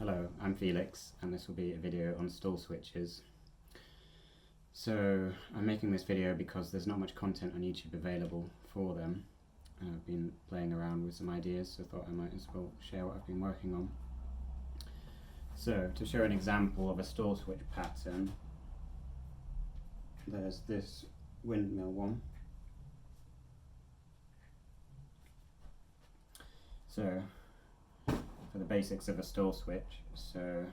Hello, I'm Felix and this will be a video on stall switches. So I'm making this video because there's not much content on YouTube available for them. I've been playing around with some ideas, so I thought I might as well share what I've been working on. So to show an example of a stall switch pattern, there's this windmill one. So for the basics of a stall switch, so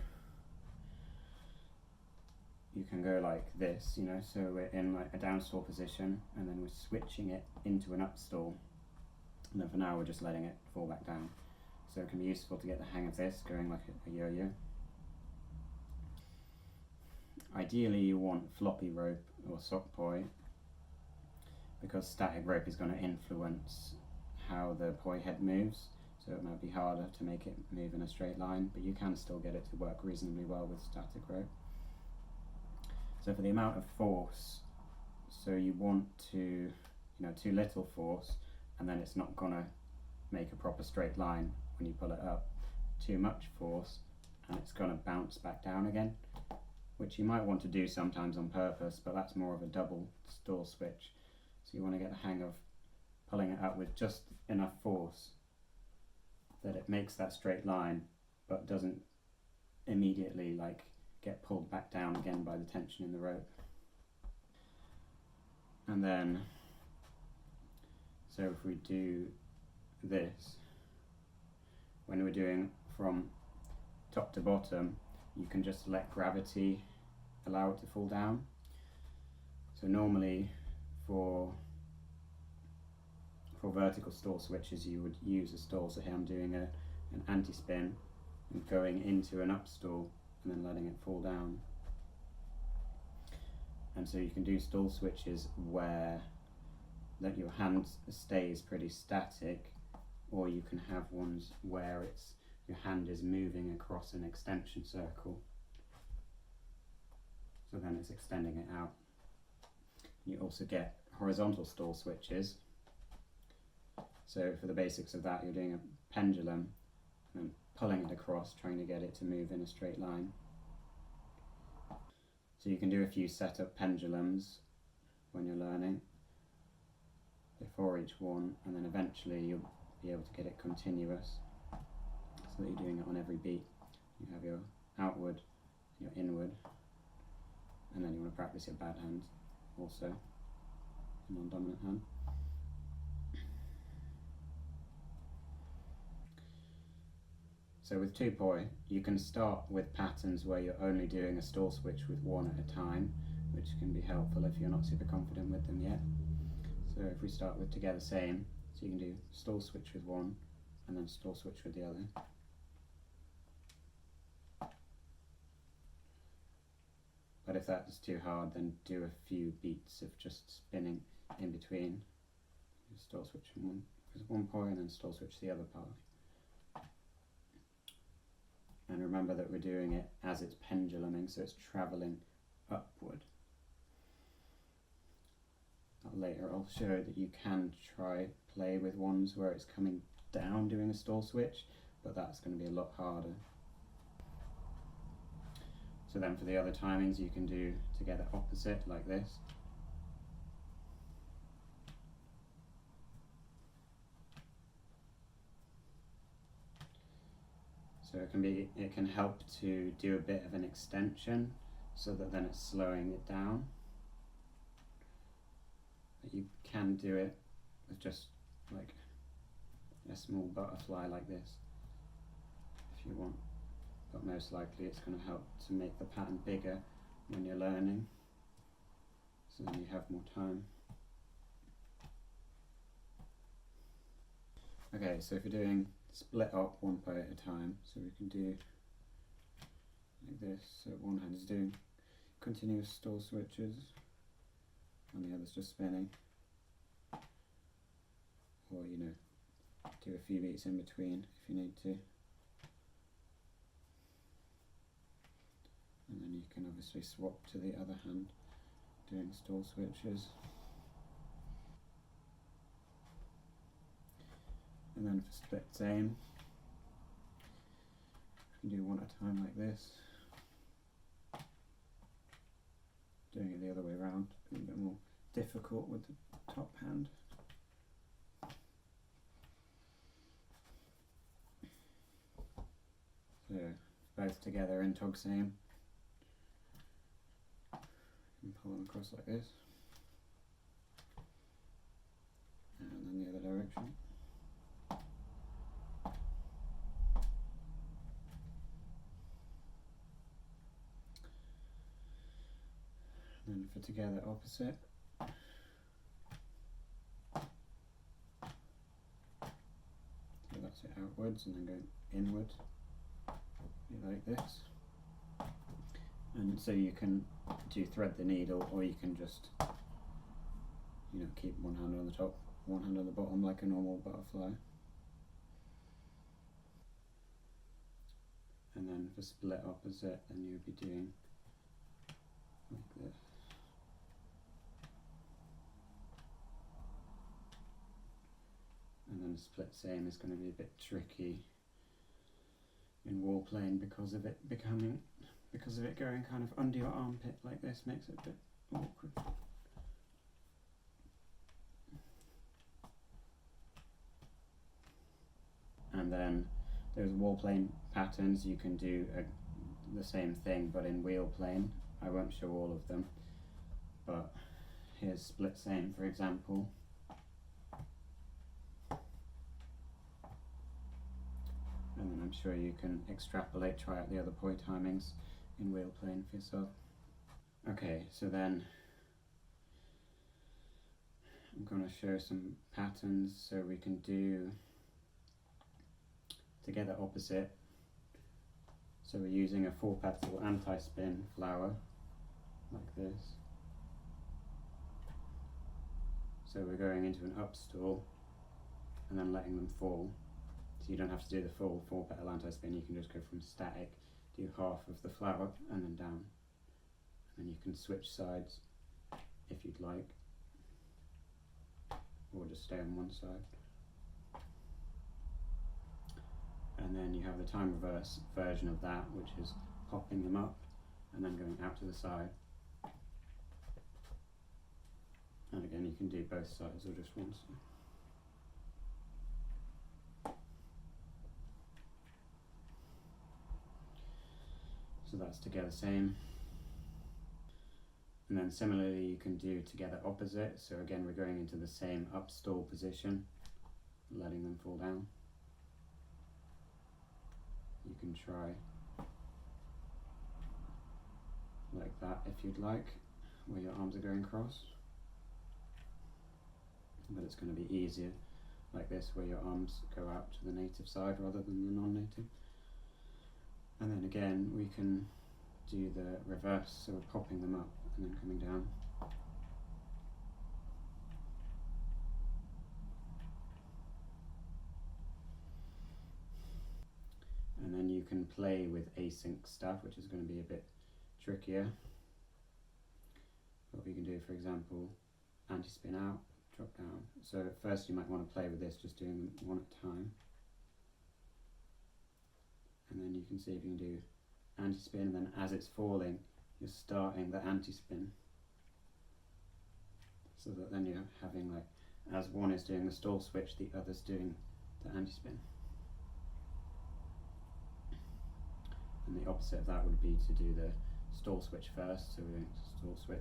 you can go like this, so we're in like a down stall position and then we're switching it into an up stall, and then for now we're just letting it fall back down. So it can be useful to get the hang of this, going like a yo-yo. Ideally you want floppy rope or sock poi, because static rope is going to influence how the poi head moves. So it might be harder to make it move in a straight line, but you can still get it to work reasonably well with static rope. So for the amount of force, so you want to, too little force, and then it's not gonna make a proper straight line when you pull it up. Too much force, and it's gonna bounce back down again, which you might want to do sometimes on purpose, but that's more of a double stall switch. So you want to get the hang of pulling it up with just enough force that it makes that straight line, but doesn't immediately get pulled back down again by the tension in the rope. And then, so if we do this, when we're doing from top to bottom, you can just let gravity allow it to fall down. So normally for vertical stall switches you would use a stall, so here I'm doing an anti-spin and going into an up stall and then letting it fall down. And so you can do stall switches where that your hand stays pretty static, or you can have ones where your hand is moving across an extension circle, so then it's extending it out. You also get horizontal stall switches. So for the basics of that, you're doing a pendulum and pulling it across, trying to get it to move in a straight line. So you can do a few setup pendulums when you're learning before each one, and then eventually you'll be able to get it continuous so that you're doing it on every beat. You have your outward, your inward, and then you want to practice your bad hand also, your non-dominant hand. So with two poi, you can start with patterns where you're only doing a stall switch with one at a time, which can be helpful if you're not super confident with them yet. So if we start with together same, so you can do stall switch with one and then stall switch with the other. But if that's too hard, then do a few beats of just spinning in between. Stall switch with one poi and then stall switch the other part. And remember that we're doing it as it's penduluming, so it's travelling upward. Later I'll show that you can play with ones where it's coming down doing a stall switch, but that's going to be a lot harder. So then for the other timings you can do together opposite like this. So it can help to do a bit of an extension so that then it's slowing it down. But you can do it with just like a small butterfly like this if you want, but most likely it's going to help to make the pattern bigger when you're learning, so then you have more time. Okay, so if you're doing split up one poi at a time, so we can do like this, so one hand is doing continuous stall switches and the other's just spinning, or do a few beats in between if you need to, and then you can obviously swap to the other hand doing stall switches. And then for split same, You can do one at a time like this. Doing it the other way around, a bit more difficult with the top hand. So both together in tog seam. And pull them across like this. And then the other direction. And then for together opposite. So that's it outwards and then going inward. Like this. And so you can thread the needle, or you can just, you know, keep one hand on the top, one hand on the bottom like a normal butterfly. And then for split opposite, then you would be doing like this. And then split seam is going to be a bit tricky in wall plane because of it going kind of under your armpit like this, makes it a bit awkward. And then those wall plane patterns you can do the same thing but in wheel plane. I won't show all of them, but here's split seam for example. And then I'm sure you can extrapolate, try out the other poi timings in wheel plane for yourself. Okay, so then I'm going to show some patterns so we can do together opposite. So we're using a 4-petal anti-spin flower like this. So we're going into an up stall and then letting them fall. So you don't have to do the full 4-petal anti-spin, you can just go from static, do half of the flower and then down. And then you can switch sides if you'd like, or just stay on one side. And then you have the time reverse version of that, which is popping them up and then going out to the side. And again, you can do both sides or just one side. So that's together same. And then similarly you can do together opposite. So again we're going into the same up stall position, letting them fall down. You can try like that if you'd like, where your arms are going cross. But it's going to be easier like this, where your arms go out to the native side rather than the non-native. And then again we can do the reverse, so we're popping them up and then coming down. And then you can play with async stuff, which is going to be a bit trickier. What we can do, for example, anti-spin out, drop down. So at first you might want to play with this, just doing them one at a time. And then you can see if you can do anti-spin, and then as it's falling, you're starting the anti-spin. So that then you're having, like, as one is doing the stall switch, the other's doing the anti-spin. And the opposite of that would be to do the stall switch first, so we're going to stall switch.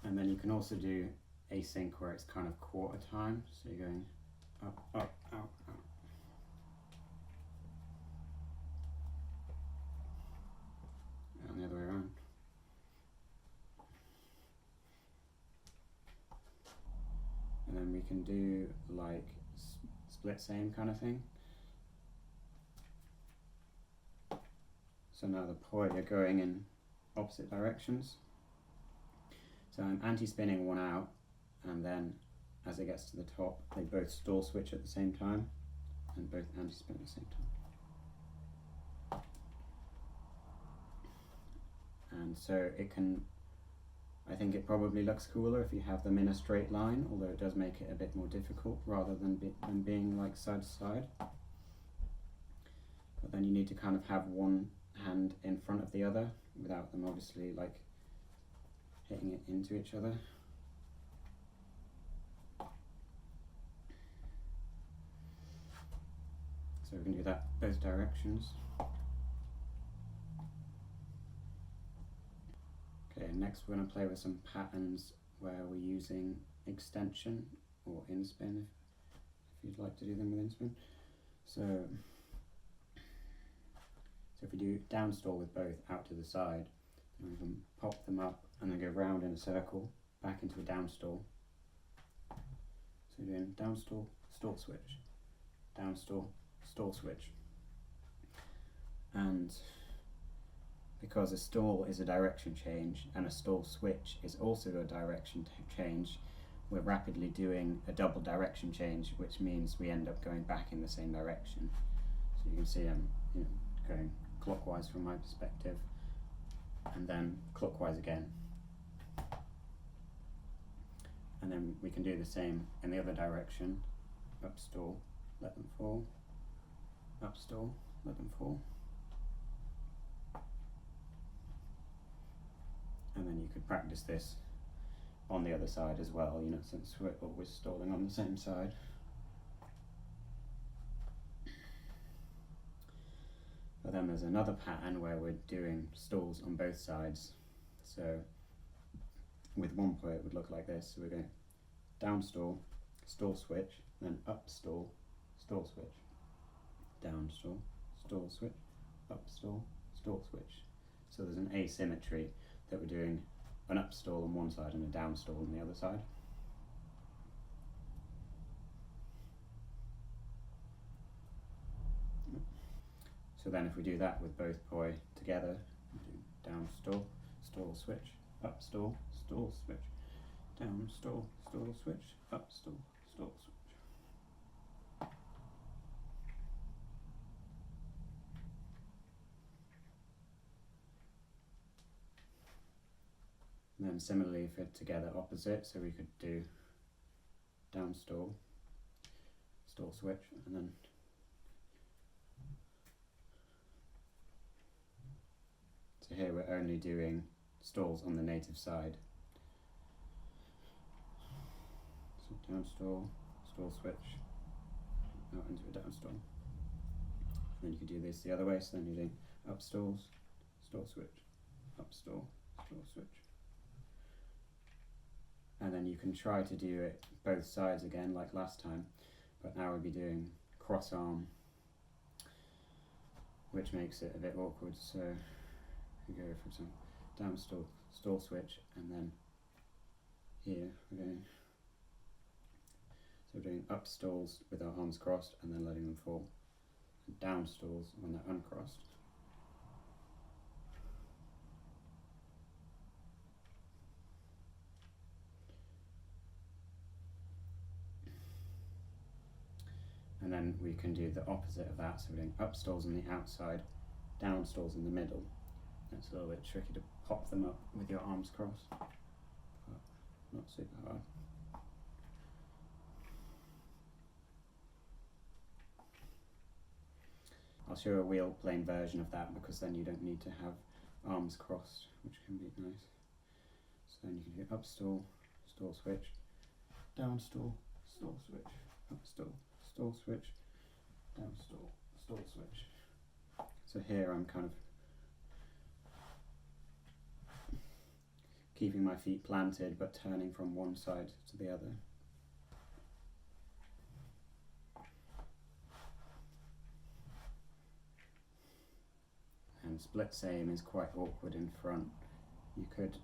And then you can also do async where it's kind of quarter time, so you're going up, up, out, out. And the other way around. And then we can do like split seam kind of thing. So now the poi are going in opposite directions. So I'm anti-spinning one out, and then as it gets to the top, they both stall switch at the same time, and both anti-spin at the same time. so it can, I think it probably looks cooler if you have them in a straight line, although it does make it a bit more difficult rather than being like side to side. But then you need to kind of have one hand in front of the other without them obviously like hitting it into each other. So we can do that both directions. Okay, next we're going to play with some patterns where we're using extension or inspin if you'd like to do them with inspin. So if we do down stall with both out to the side, then we can pop them up and then go round in a circle back into a down stall. So we're doing down stall, stall switch, down stall, stall switch. And because a stall is a direction change and a stall switch is also a direction change, we're rapidly doing a double direction change, which means we end up going back in the same direction. So you can see I'm going clockwise from my perspective and then clockwise again. And then we can do the same in the other direction. Up stall, let them fall. Up stall, let them fall. And then you could practice this on the other side as well, since we're always stalling on the same side. But then there's another pattern where we're doing stalls on both sides. So with one play it would look like this. So we're going down stall, stall switch, then up stall, stall switch, down stall, stall switch, up stall, stall switch. So there's an asymmetry that we're doing an up stall on one side and a down stall on the other side. So then if we do that with both poi together, we do down stall, stall switch, up stall, stall switch, down stall, stall switch, up stall, stall switch. And then similarly for together opposite, so we could do down stall, stall switch, and then so here we're only doing stalls on the native side. So down stall, stall switch, out into a down stall. And then you could do this the other way, so then you're doing up stalls, stall switch, up stall, stall switch. And then you can try to do it both sides again like last time, but now we'll be doing cross arm, which makes it a bit awkward. So we go for some down stall, stall switch, and then here we're going, so we're doing up stalls with our arms crossed and then letting them fall, and down stalls when they're uncrossed. And then we can do the opposite of that, so we're doing up stalls on the outside, down stalls in the middle. It's a little bit tricky to pop them up with your arms crossed, but not super hard. I'll show a wheel plane version of that because then you don't need to have arms crossed, which can be nice. So then you can do up stall, stall switch, down stall, stall switch, up stall, stall switch, down stall, stall switch. So here I'm kind of keeping my feet planted but turning from one side to the other. And split same is quite awkward in front. You could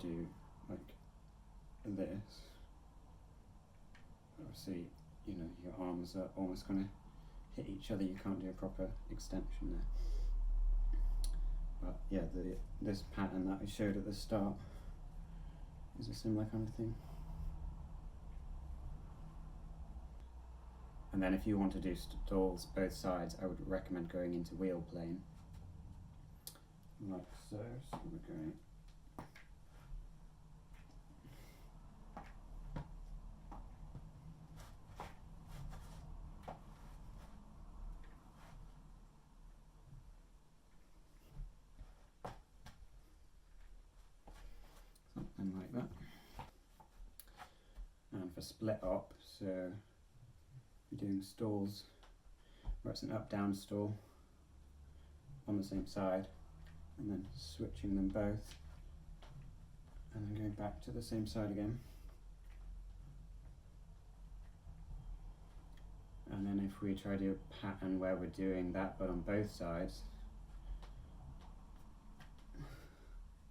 do like this. Obviously, your arms are almost going to hit each other. You can't do a proper extension there. But yeah, this pattern that I showed at the start is a similar kind of thing. And then if you want to do stalls both sides, I would recommend going into wheel plane, like so. So we're going a split op, so you're doing stalls where it's an up-down stall on the same side, and then switching them both, and then going back to the same side again. And then if we try to do a pattern where we're doing that but on both sides,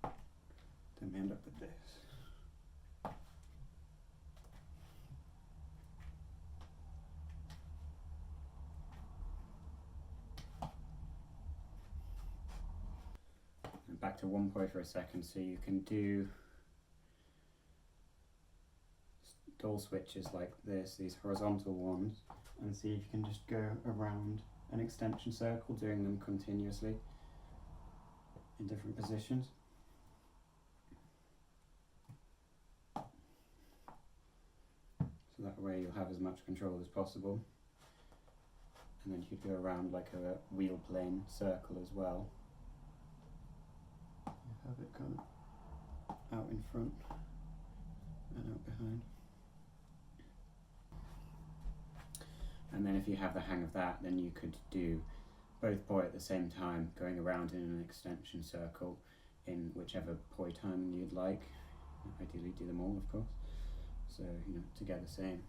then we end up with this. And back to one point for a second, so you can do stall switches like this, these horizontal ones, and see if you can just go around an extension circle, doing them continuously in different positions. So that way you'll have as much control as possible. And then you could go around like a wheel plane circle as well. You have it kind of out in front and out behind. And then if you have the hang of that, then you could do both poi at the same time, going around in an extension circle in whichever poi timing you'd like. Ideally do them all, of course. So, you know, together same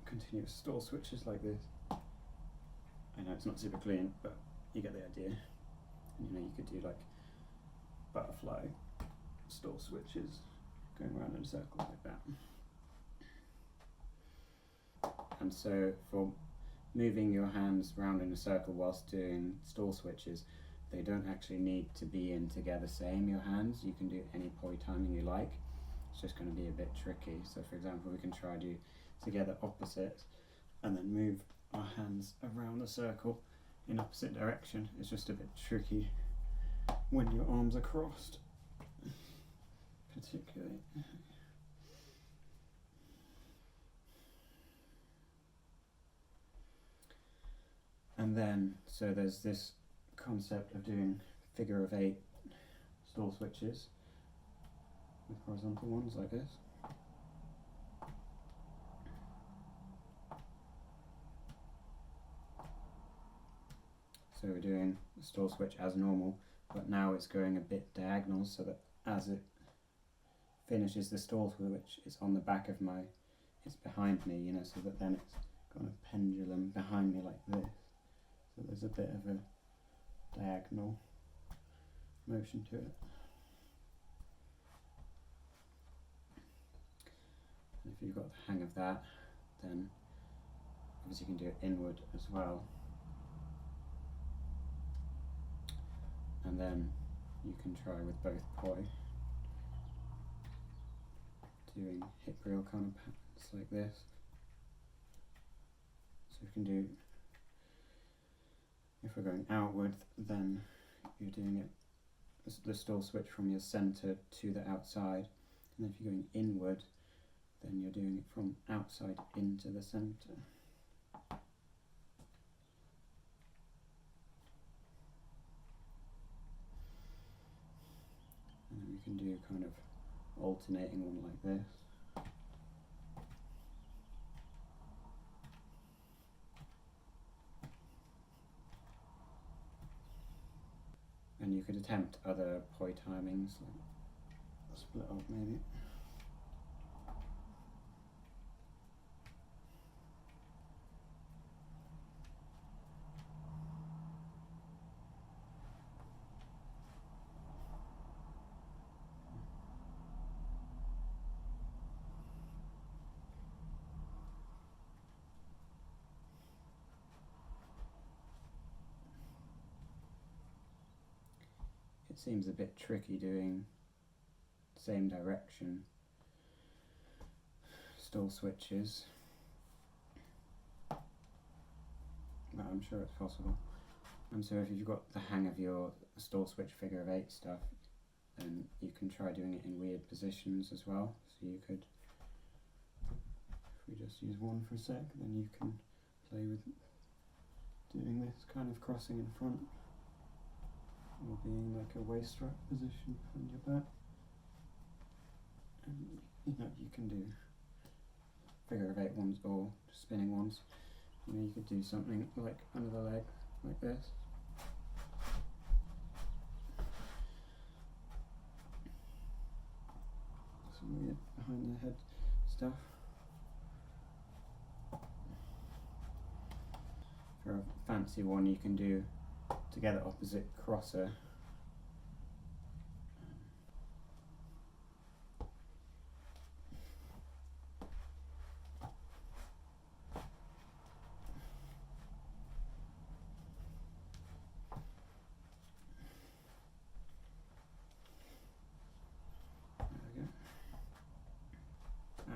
continuous stall switches like this. I know it's not super clean, but you get the idea. And you know, you could do like butterfly stall switches going around in a circle like that. And so for moving your hands around in a circle whilst doing stall switches, they don't actually need to be in together same, your hands. You can do any poi timing you like. It's just going to be a bit tricky. So for example, we can try to do together opposites and then move our hands around the circle in opposite direction. It's just a bit tricky when your arms are crossed, particularly. And then, so there's this concept of doing figure of 8 stall switches with horizontal ones like this. So we're doing the stall switch as normal, but now it's going a bit diagonal so that as it finishes the stall switch, it's on the back of my, it's behind me, you know, so that then it's got a pendulum behind me like this. So there's a bit of a diagonal motion to it. And if you've got the hang of that, then obviously you can do it inward as well. And then you can try with both poi, doing hip reel kind of patterns like this. So you can do, if we're going outward, then you're doing it, the stall switch from your centre to the outside. And if you're going inward, then you're doing it from outside into the centre. And then we can do kind of alternating one like this. And you could attempt other poi timings, like a split up maybe. It seems a bit tricky doing same direction stall switches, but I'm sure it's possible. And so if you've got the hang of your stall switch figure of 8 stuff, then you can try doing it in weird positions as well. So you could, if we just use one for a sec, then you can play with doing this kind of crossing in front, or being like a waist strap position behind your back. And you know, you can do figure of 8 ones or spinning ones. You could do something like another leg like this. Some weird behind the head stuff. For a fancy one, you can do together opposite crosser.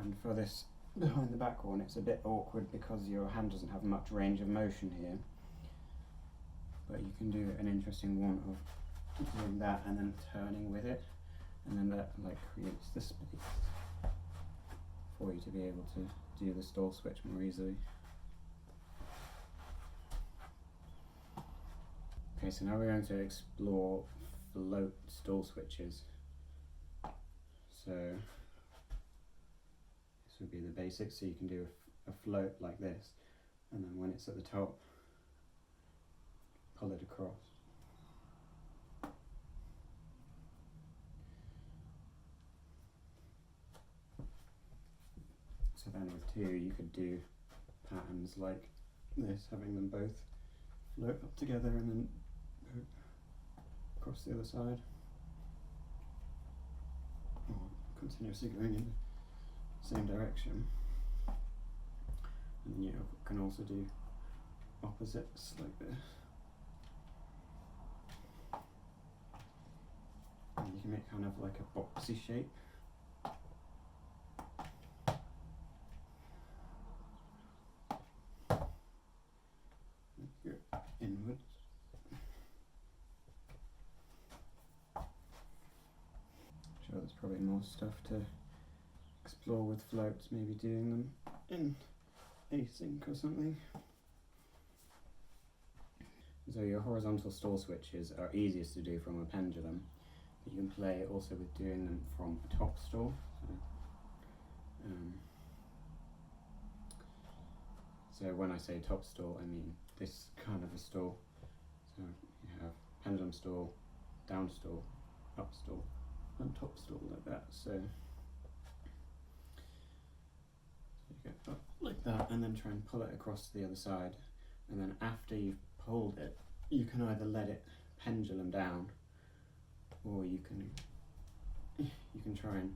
And for this behind the back one, it's a bit awkward because your hand doesn't have much range of motion here. But you can do an interesting one of doing that and then turning with it, and then that like creates the space for you to be able to do the stall switch more easily. Okay, so now we're going to explore float stall switches. So this would be the basics. So you can do a float like this, and then when it's at the top, pull it across. So then with two, you could do patterns like this, having them both float up together and then go across the other side, or continuously going in the same direction. And then you can also do opposites like this. And you can make kind of like a boxy shape. Inwards. Sure, there's probably more stuff to explore with floats, maybe doing them in async or something. So your horizontal stall switches are easiest to do from a pendulum, but you can play also with doing them from a top stall. So when I say top stall, I mean this kind of a stall. So you have pendulum stall, down stall, up stall, and top stall like that. So you go up like that and then try and pull it across to the other side. And then after you've pulled it, you can either let it pendulum down, or you can try and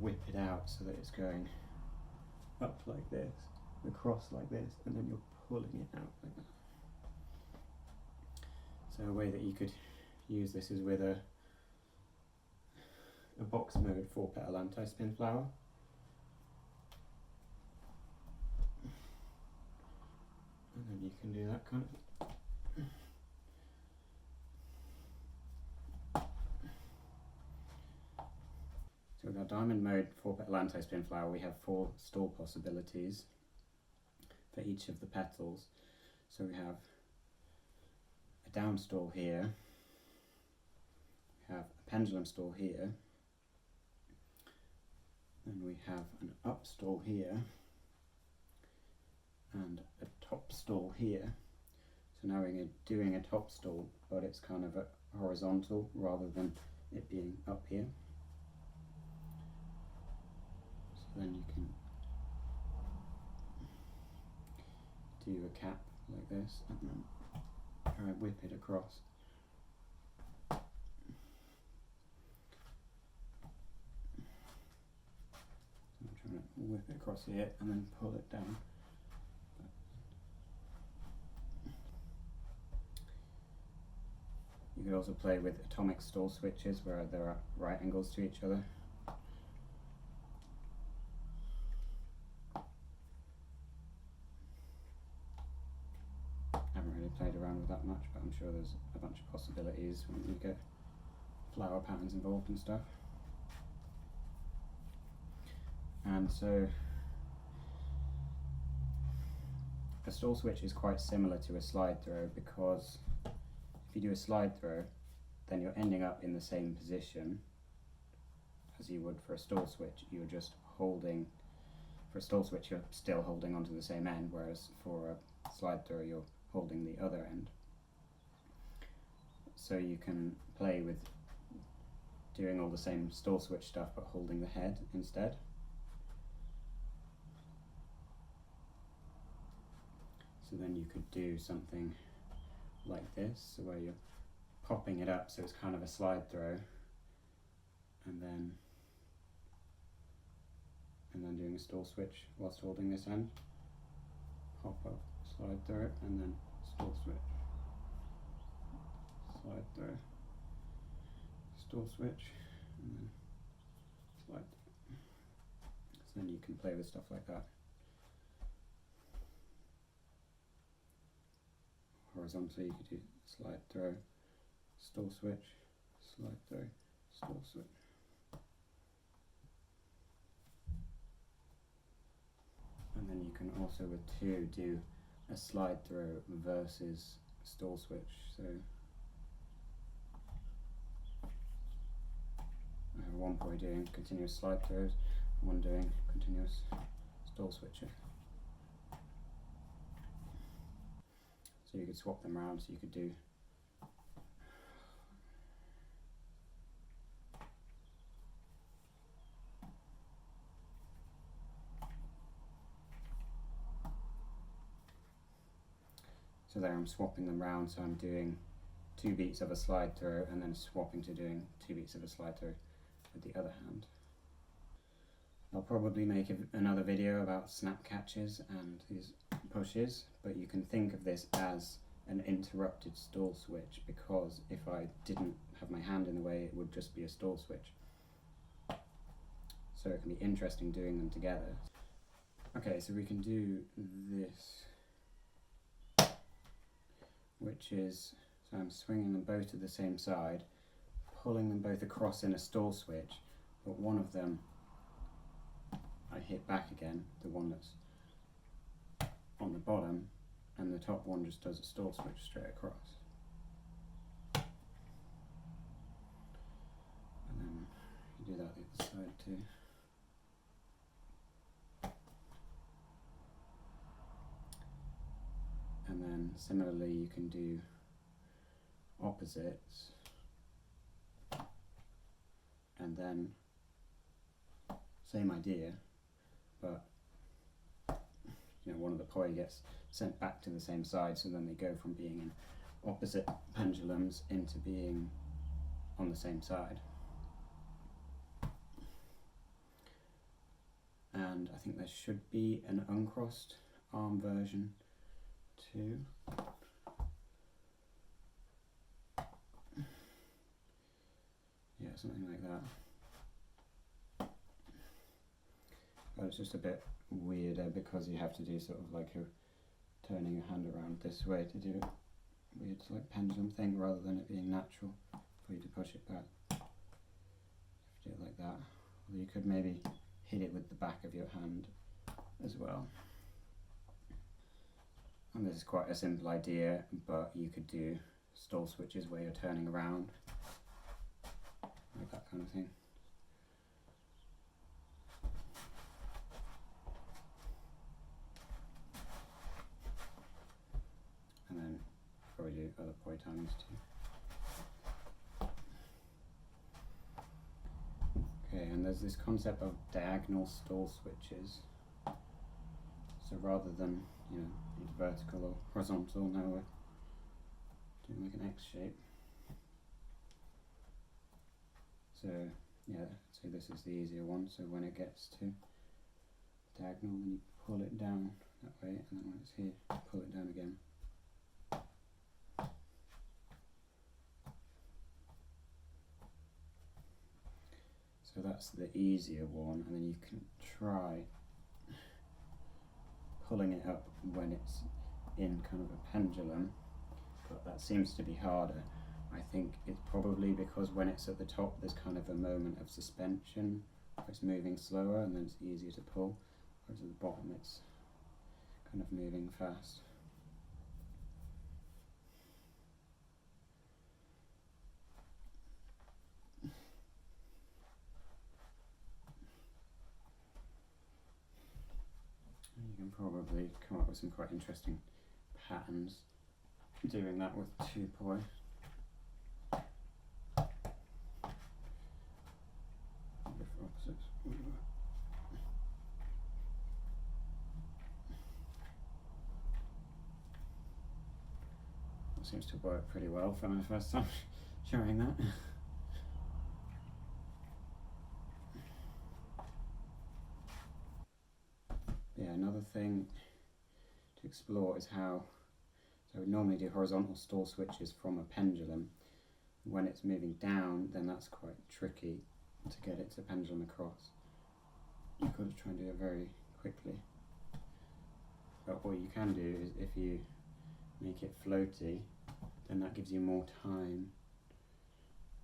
whip it out so that it's going up like this, across like this, and then you're pulling it out like that. So a way that you could use this is with a box mode 4-petal anti-spin flower. And then you can do that kind of. So with our diamond mode 4-petal anti-spin flower, we have 4 stall possibilities for each of the petals. So we have a down stall here, we have a pendulum stall here, then we have an up stall here, and a top stall here. So now we're doing a top stall, but it's kind of a horizontal rather than it being up here. So then you can do a cap like this and then try and whip it across. So I'm trying to whip it across here and then pull it down. You could also play with atomic stall switches where there are right angles to each other. Haven't really played around with that much, but I'm sure there's a bunch of possibilities when you get flower patterns involved and stuff. And so a stall switch is quite similar to a slide throw, because if you do a slide throw, then you're ending up in the same position as you would for a stall switch. You're just holding for a stall switch you're still holding onto the same end, whereas for a slide throw you're holding the other end. So you can play with doing all the same stall switch stuff but holding the head instead. So then you could do something like this, where you're popping it up so it's kind of a slide throw, and then doing a stall switch whilst holding this end. Pop up, slide throw, and then stall switch. Slide throw, stall switch, and then slide throw. So then you can play with stuff like that. Horizontally you could do slide throw, stall switch, slide throw, stall switch. And then you can also with 2 do a slide throw versus stall switch. So I have one boy doing continuous slide throws, one doing continuous stall switching. So you could swap them around, so you could do so there I'm swapping them around, so I'm doing 2 beats of a slide throw and then swapping to doing 2 beats of a slide throw with the other hand. I'll probably make another video about snap catches and these pushes, but you can think of this as an interrupted stall switch, because if I didn't have my hand in the way it would just be a stall switch. So it can be interesting doing them together. Okay, so we can do this, which is, so I'm swinging them both to the same side, pulling them both across in a stall switch, but one of them I hit back again, the one that's on the bottom, and the top one just does a stall switch straight across. And then you do that the other side too. And then similarly you can do opposites, and then same idea, but you know, one of the poi gets sent back to the same side, so then they go from being in opposite pendulums into being on the same side. And I think there should be an uncrossed arm version too. Yeah, something like that. But it's just a bit weirder because you have to do sort of like a turning your hand around this way to do a weird like pendulum thing, rather than it being natural for you to push it back. You have to do it like that. Or you could maybe hit it with the back of your hand as well. And this is quite a simple idea, but you could do stall switches where you're turning around, like that kind of thing. And then probably do other poi times too. Okay, and there's this concept of diagonal stall switches. So rather than, you know, either vertical or horizontal, now we're doing like an X shape. So yeah, so this is the easier one. So when it gets to diagonal, then you pull it down that way, and then when it's here, pull it down again. So that's the easier one, and then you can try pulling it up when it's in kind of a pendulum, but that seems to be harder. I think it's probably because when it's at the top there's kind of a moment of suspension, where it's moving slower and then it's easier to pull, whereas at the bottom it's kind of moving fast. probably come up with some quite interesting patterns doing that with 2 poi. Opposites. That seems to work pretty well for my first time showing that. Yeah, another thing to explore is how, so we normally do horizontal stall switches from a pendulum. When it's moving down, then that's quite tricky to get it to pendulum across. You've got to try and do it very quickly. But what you can do is if you make it floaty, then that gives you more time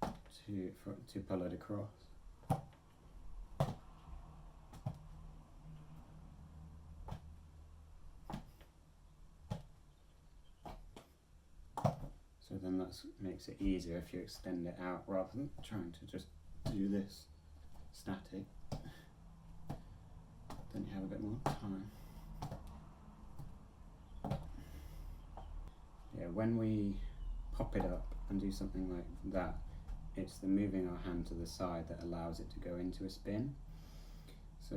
to pull it across. So then that makes it easier if you extend it out rather than trying to just do this static. Then you have a bit more time. Yeah, when we pop it up and do something like that, it's the moving our hand to the side that allows it to go into a spin. So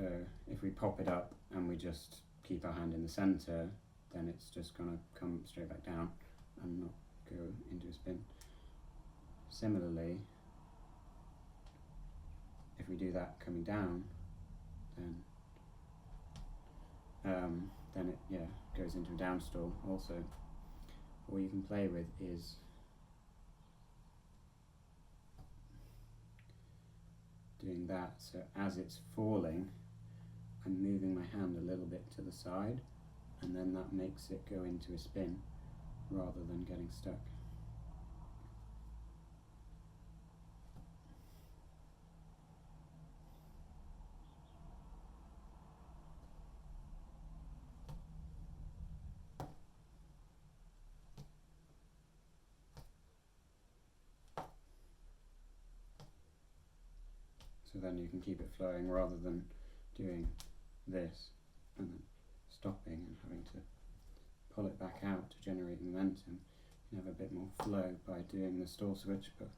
if we pop it up and we just keep our hand in the center, then it's just going to come straight back down and not go into a spin. Similarly, if we do that coming down, then it goes into a down stall also. What you can play with is doing that, so as it's falling, I'm moving my hand a little bit to the side, and then that makes it go into a spin rather than getting stuck. So then you can keep it flowing rather than doing this and then stopping and having to pull it back out to generate momentum. You have a bit more flow by doing the stall switch, but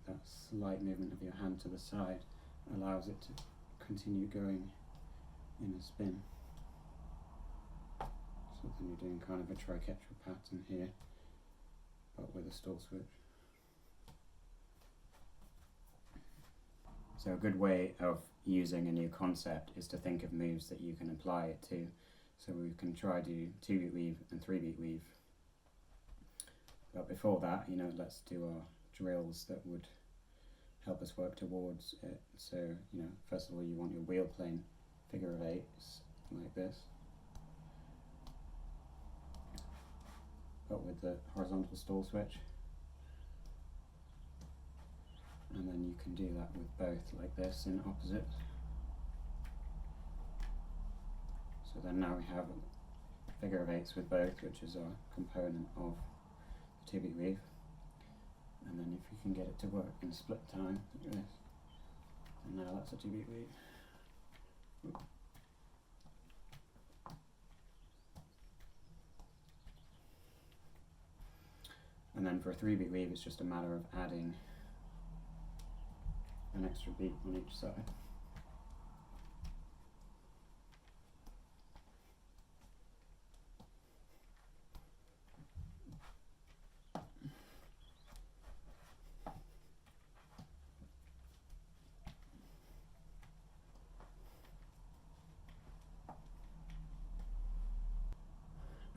that slight movement of your hand to the side allows it to continue going in a spin. So then you're doing kind of a triquetral pattern here, but with a stall switch. So a good way of using a new concept is to think of moves that you can apply it to. So we can try do 2-beat weave and 3-beat weave. But before that, let's do our drills that would help us work towards it. So, first of all, you want your wheel plane figure of 8s like this, but with the horizontal stall switch. And then you can do that with both like this in opposites. So then now we have a figure of 8s with both, which is our component of the 2-beat weave. And then if you can get it to work in split time like this, and now that's a 2-beat weave. And then for a 3-beat weave, it's just a matter of adding an extra beat on each side.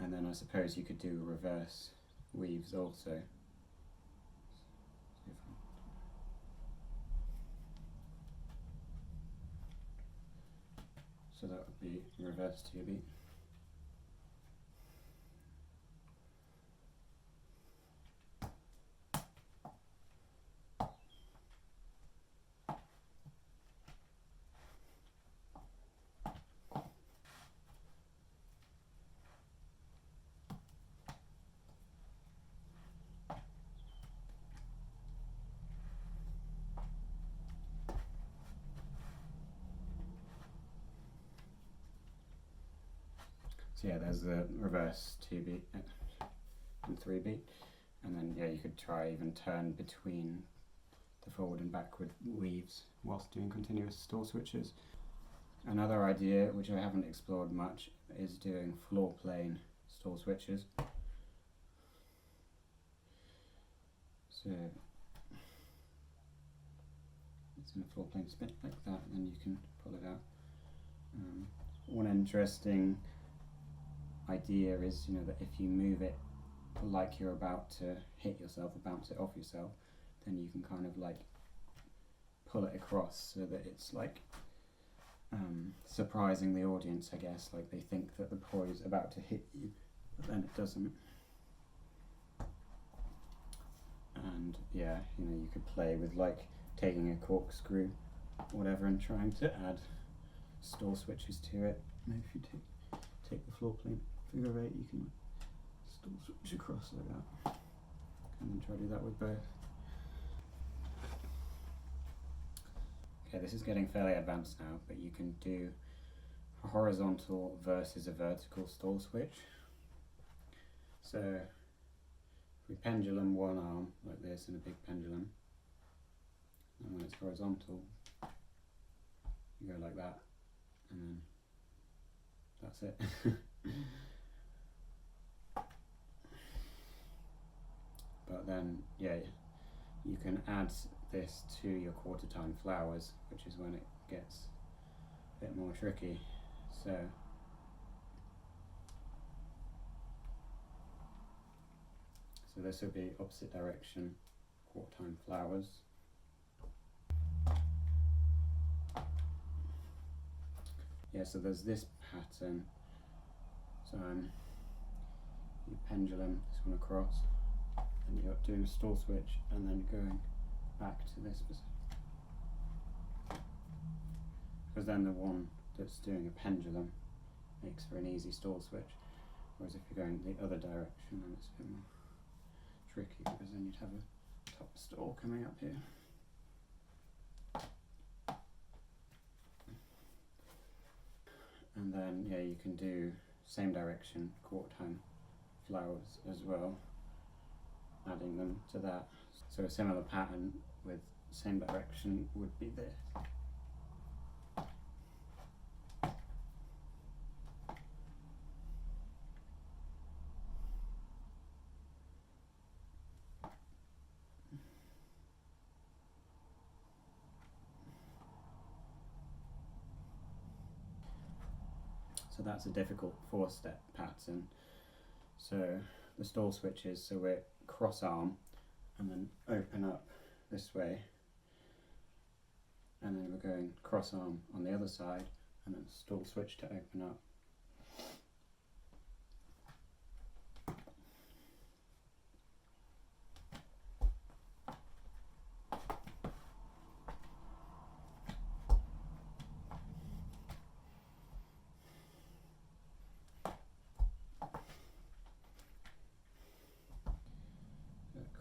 And then I suppose you could do reverse weaves also. So that would be reverse 2-beat. So yeah, there's the reverse 2 beat and 3 beat, and then yeah, you could try even turn between the forward and backward weaves whilst doing continuous stall switches. Another idea which I haven't explored much is doing floor plane stall switches. So it's in a floor plane spin like that, and then you can pull it out. One interesting idea is, you know, that if you move it like you're about to hit yourself or bounce it off yourself, then you can kind of like pull it across so that it's like surprising the audience, I guess. Like they think that the poi is about to hit you, but then it doesn't. And yeah, you know, you could play with like taking a corkscrew, whatever, and trying to add stall switches to it. Maybe if you take the floor plane figure 8, you can stall switch across like that, and then try to do that with both. Okay, this is getting fairly advanced now, but you can do a horizontal versus a vertical stall switch. So if we pendulum one arm like this in a big pendulum, and when it's horizontal, you go like that, and then that's it. But then, yeah, you can add this to your quarter time flowers, which is when it gets a bit more tricky. So this would be opposite direction quarter time flowers. Yeah, so there's this pattern. So you pendulum this one across, and you're doing a stall switch, and then going back to this position. Because then the one that's doing a pendulum makes for an easy stall switch. Whereas if you're going the other direction, then it's a bit more tricky, because then you'd have a top stall coming up here. And then yeah, you can do same direction quarter time flowers as well, adding them to that. So a similar pattern with same direction would be this. So that's a difficult 4-step pattern. So the stall switches, so we're cross arm and then open up this way, and then we're going cross arm on the other side, and then stall switch to open up.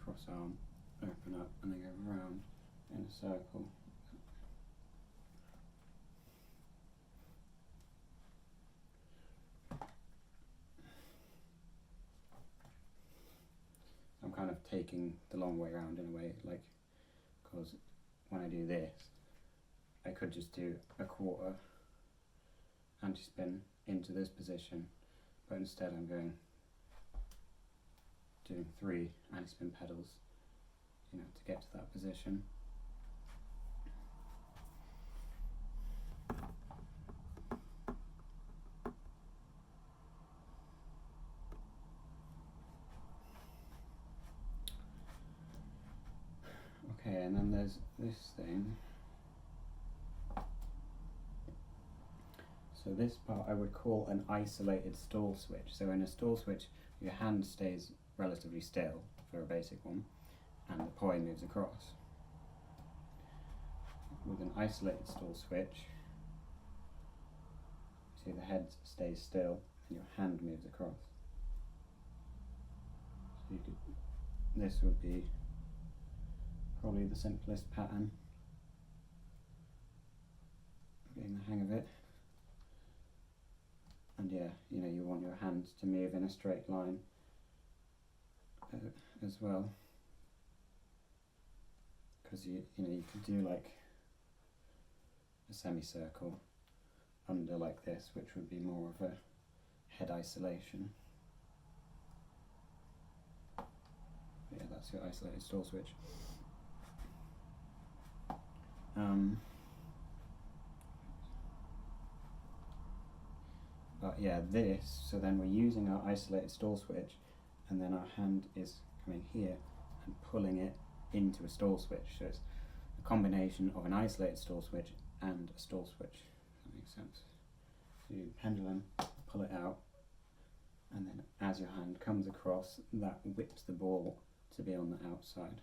Cross arm, open up, and then go round in a circle. I'm kind of taking the long way around in a way, like, because when I do this, I could just do a quarter anti-spin into this position, but instead I'm doing 3 anti-spin pedals, you know, to get to that position. Okay, and then there's this thing. So this part I would call an isolated stall switch. So in a stall switch, your hand stays relatively still for a basic one, and the poi moves across. With an isolated stall switch, see the head stays still and your hand moves across. So you could, this would be probably the simplest pattern, getting the hang of it. And yeah, you want your hand to move in a straight line as well, because you could do like a semicircle under like this, which would be more of a head isolation. But yeah, that's your isolated stall switch. But yeah, so then we're using our isolated stall switch, and then our hand is coming here and pulling it into a stall switch. So it's a combination of an isolated stall switch and a stall switch. That makes sense. So you pendulum, pull it out, and then as your hand comes across, that whips the ball to be on the outside.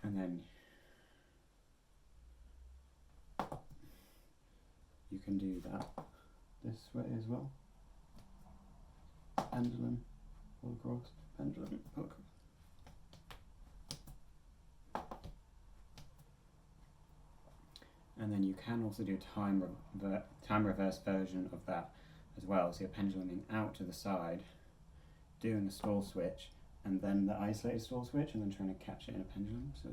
And then you can do that this way as well. Pendulum, pull across, pendulum, pull across. And then you can also do a time reverse version of that as well. So you're penduluming out to the side, doing a stall switch, and then the isolated stall switch, and then trying to catch it in a pendulum. So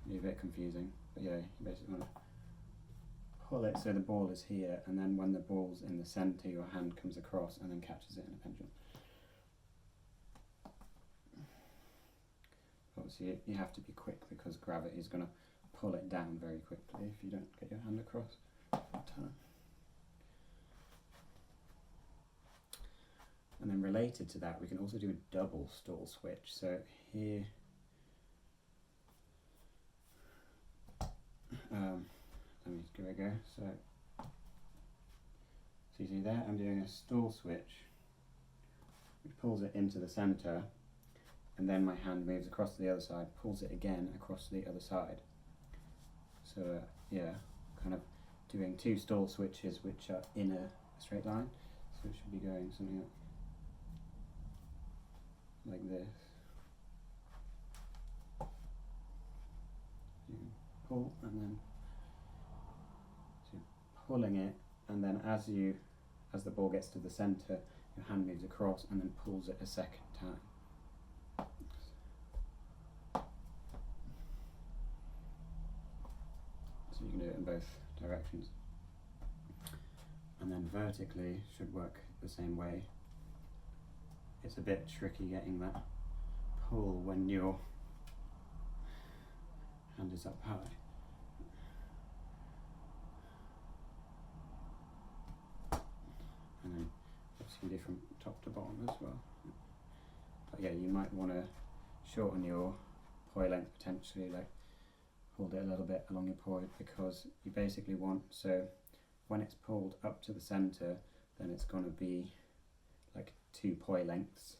be a bit confusing, but yeah, you basically want to pull it so the ball is here, and then when the ball's in the centre, your hand comes across and then catches it in a pendulum. Obviously, you have to be quick because gravity is going to pull it down very quickly if you don't get your hand across at time. And then related to that, we can also do a double stall switch. So here, let me give it a go. So you see there, I'm doing a stall switch, which pulls it into the centre, and then my hand moves across to the other side, pulls it again across to the other side. So yeah, kind of doing two stall switches which are in a straight line. So it should be going something like this. You pull, and then so pulling it, and then as the ball gets to the centre, your hand moves across and then pulls it a second time. So you can do it in both directions. And then vertically should work the same way. It's a bit tricky getting that pull when your hand is up high. And then obviously different top to bottom as well. But yeah, you might want to shorten your poi length potentially, like hold it a little bit along your poi, because you basically want, so when it's pulled up to the centre, then it's going to be like 2 poi lengths,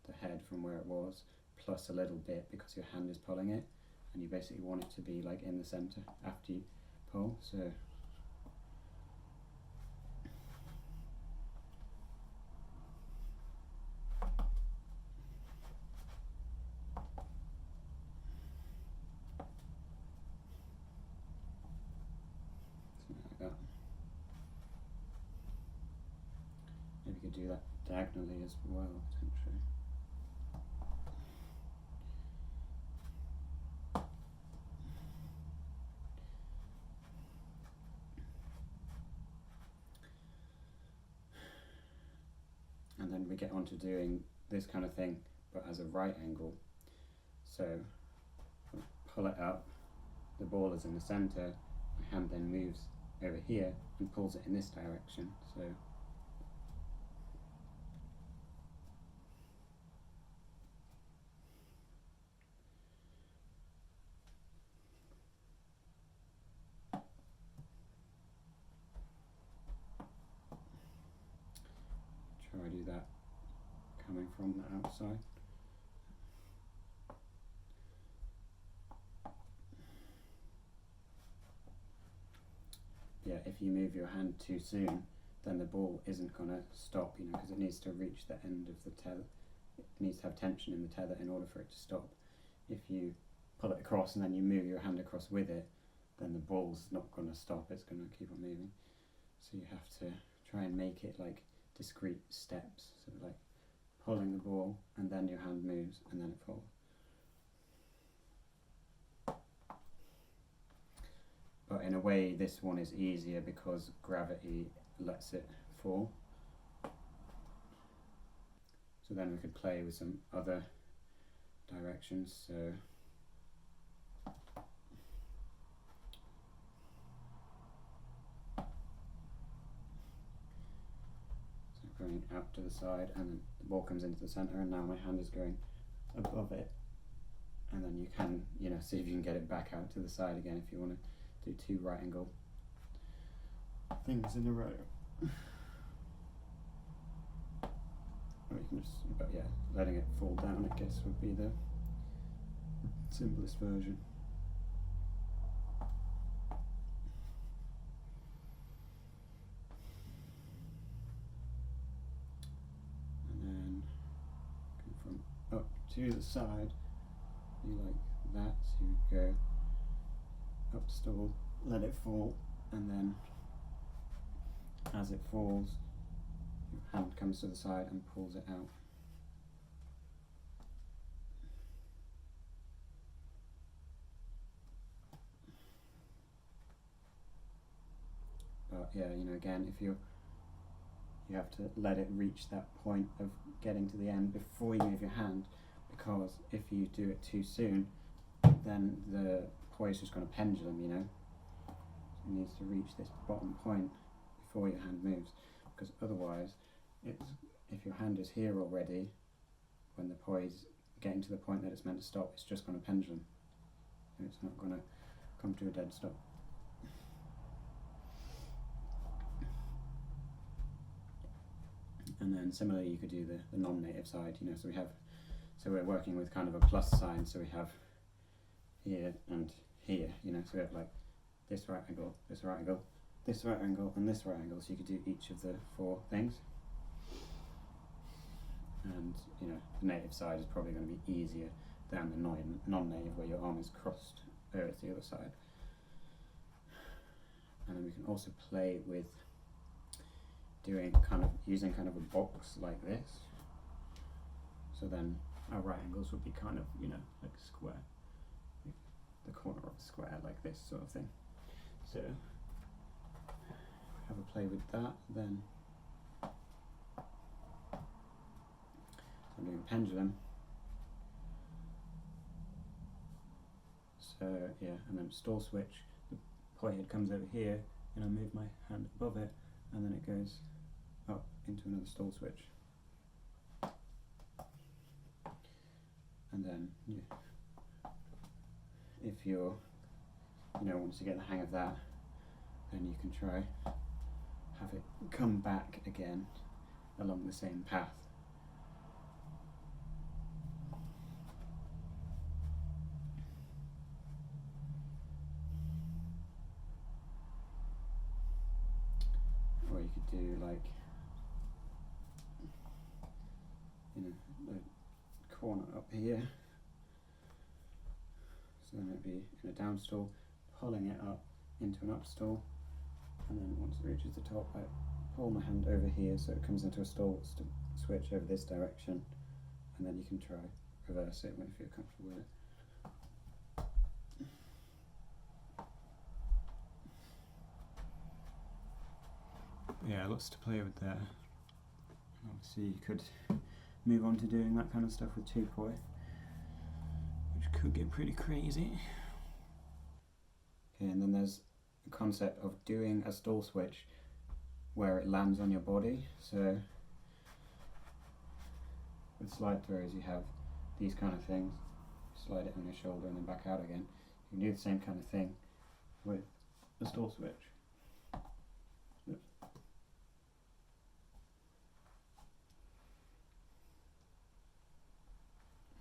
the head from where it was, plus a little bit because your hand is pulling it, and you basically want it to be like in the centre after you pull. So maybe you could do that diagonally as well, potentially. And then we get on to doing this kind of thing, but as a right angle. So pull it up, the ball is in the centre, my hand then moves over here and pulls it in this direction. So try to do that coming from the outside. Yeah, that if you move your hand too soon, then the ball isn't going to stop, you know, because it needs to reach the end of the tether. It needs to have tension in the tether in order for it to stop. If you pull it across and then you move your hand across with it, then the ball's not going to stop, it's going to keep on moving. So you have to try and make it like discrete steps, so like pulling the ball and then your hand moves and then it falls. But in a way this one is easier because gravity lets it fall. So then we could play with some other directions. So going out to the side, and then the ball comes into the centre, and now my hand is going above it, and then you can, you know, see if you can get it back out to the side again if you want to do 2 right angle things in a row. Or you can just, but yeah, letting it fall down I guess would be the simplest version. Up to the side, you like that, so you go up stall, let it fall, and then as it falls, your hand comes to the side and pulls it out. But yeah, you know, again, if you have to let it reach that point of getting to the end before you move your hand, because if you do it too soon, then the poi is just going to pendulum, you know. So it needs to reach this bottom point before your hand moves, because otherwise, if your hand is here already, when the poi is getting to the point that it's meant to stop, it's just going to pendulum. And it's not going to come to a dead stop. And then similarly you could do the non-native side, you know, so we're working with kind of a plus sign, so we have here and here, you know, so we have like this right angle, this right angle, this right angle, and this right angle, so you could do each of the 4 things. And, you know, the native side is probably going to be easier than the non-native where your arm is crossed over to the other side. And then we can also play with using kind of a box like this. So then our right angles would be kind of, you know, like a square, the corner of a square, like this sort of thing. So have a play with that. Then I'm doing a pendulum. So yeah, and then stall switch. The poi head comes over here, and I move my hand above it, and then it goes up into another stall switch. And then, yeah, if you're, you know, once you get the hang of that, then you can try have it come back again along the same path. Or you could do like, you know, the corner up here. So then it'd be in a down stall, pulling it up into an up stall, and then once it reaches the top, I pull my hand over here so it comes into a stall switch over this direction, and then you can try reverse it when you feel comfortable with it. Yeah, lots to play with there. Obviously you could move on to doing that kind of stuff with 2 poi, which could get pretty crazy. Okay, and then there's the concept of doing a stall switch where it lands on your body. So with slide throws you have these kind of things. Slide it on your shoulder and then back out again. You can do the same kind of thing with the stall switch.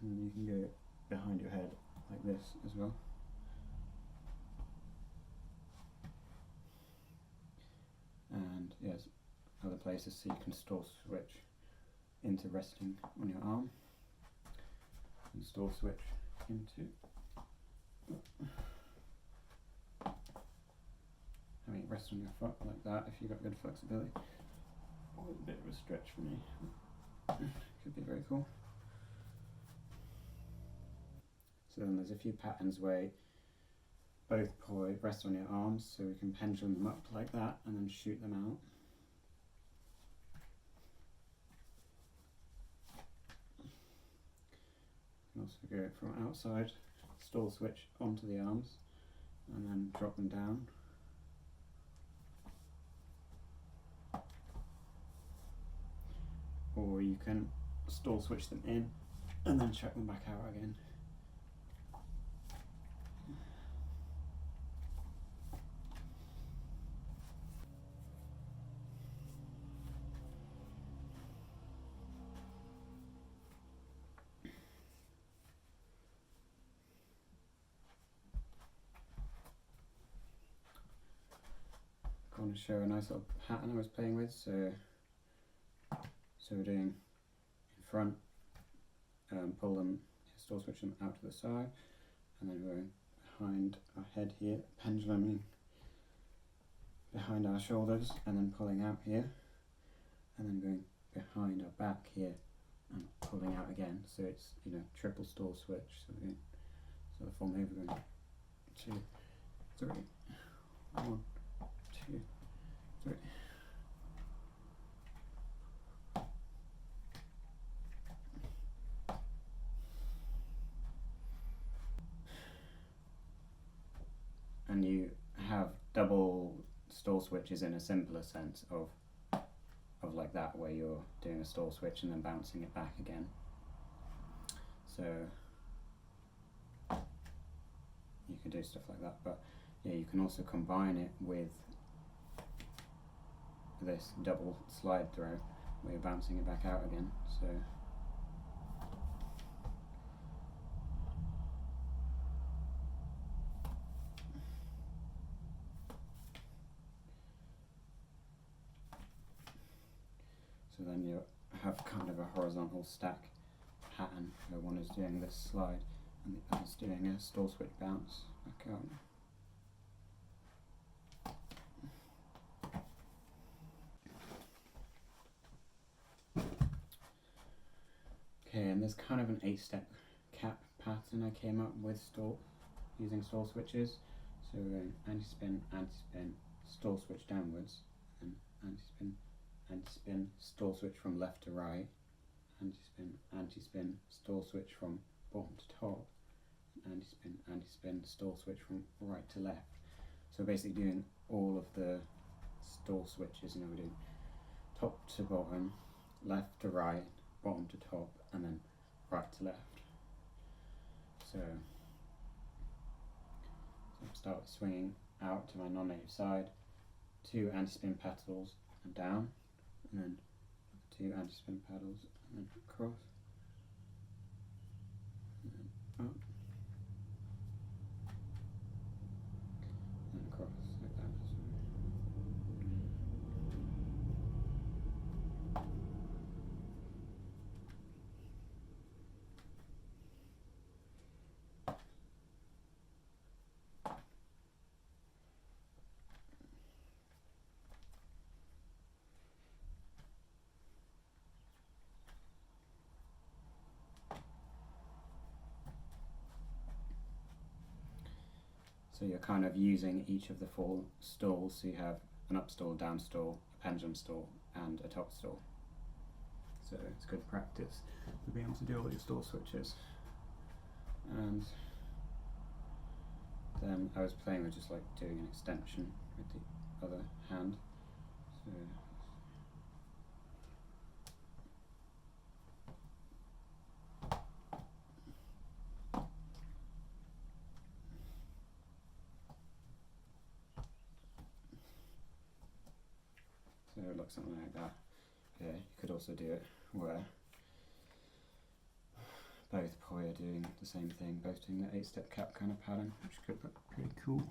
And you can go behind your head like this as well. yes, other places, so you can stall switch into resting on your arm and stall switch into having it rest on your foot like that if you've got good flexibility. Or a bit of a stretch for me. Could be very cool. So then there's a few patterns where both poi rest on your arms, so we can pendulum them up like that and then shoot them out. You can also go from outside, stall switch onto the arms and then drop them down. Or you can stall switch them in and then chuck them back out again. I want to show a nice little pattern I was playing with. So we're doing in front, pull them, stall switch them out to the side, and then we're behind our head here, penduluming behind our shoulders, and then pulling out here, and then going behind our back here and pulling out again. So it's, you know, triple stall switch. So the full move, we're going 2, 3, 1, 2, 3. And you have double stall switches in a simpler sense of like that, where you're doing a stall switch and then bouncing it back again. So you can do stuff like that, but yeah, you can also combine it with this double slide throw where you're bouncing it back out again. So then you have kind of a horizontal stack pattern where one is doing this slide and the other is doing a stall switch bounce back out. Okay, and there's kind of an 8-step cap pattern I came up with using stall switches. So we're going anti-spin, anti-spin, stall switch downwards, and anti-spin, anti-spin, stall switch from left to right, anti-spin, anti-spin, stall switch from bottom to top, anti-spin, anti-spin, stall switch from right to left. So basically doing all of the stall switches, you know, we're doing top to bottom, left to right, bottom to top, and then right to left. So start with swinging out to my non-native side, 2 anti-spin petals and down, and then 2 anti-spin petals and then across, and then up, and then across like that. So you're kind of using each of the 4 stalls, so you have an up stall, down stall, a pendulum stall, and a top stall. So it's good practice to be able to do all your stall switches. And then I was playing with just like doing an extension with the other hand. So it looks something like that. Yeah, you could also do it where both poi are doing the same thing, both doing the 8-step cap kind of pattern, which could look pretty cool.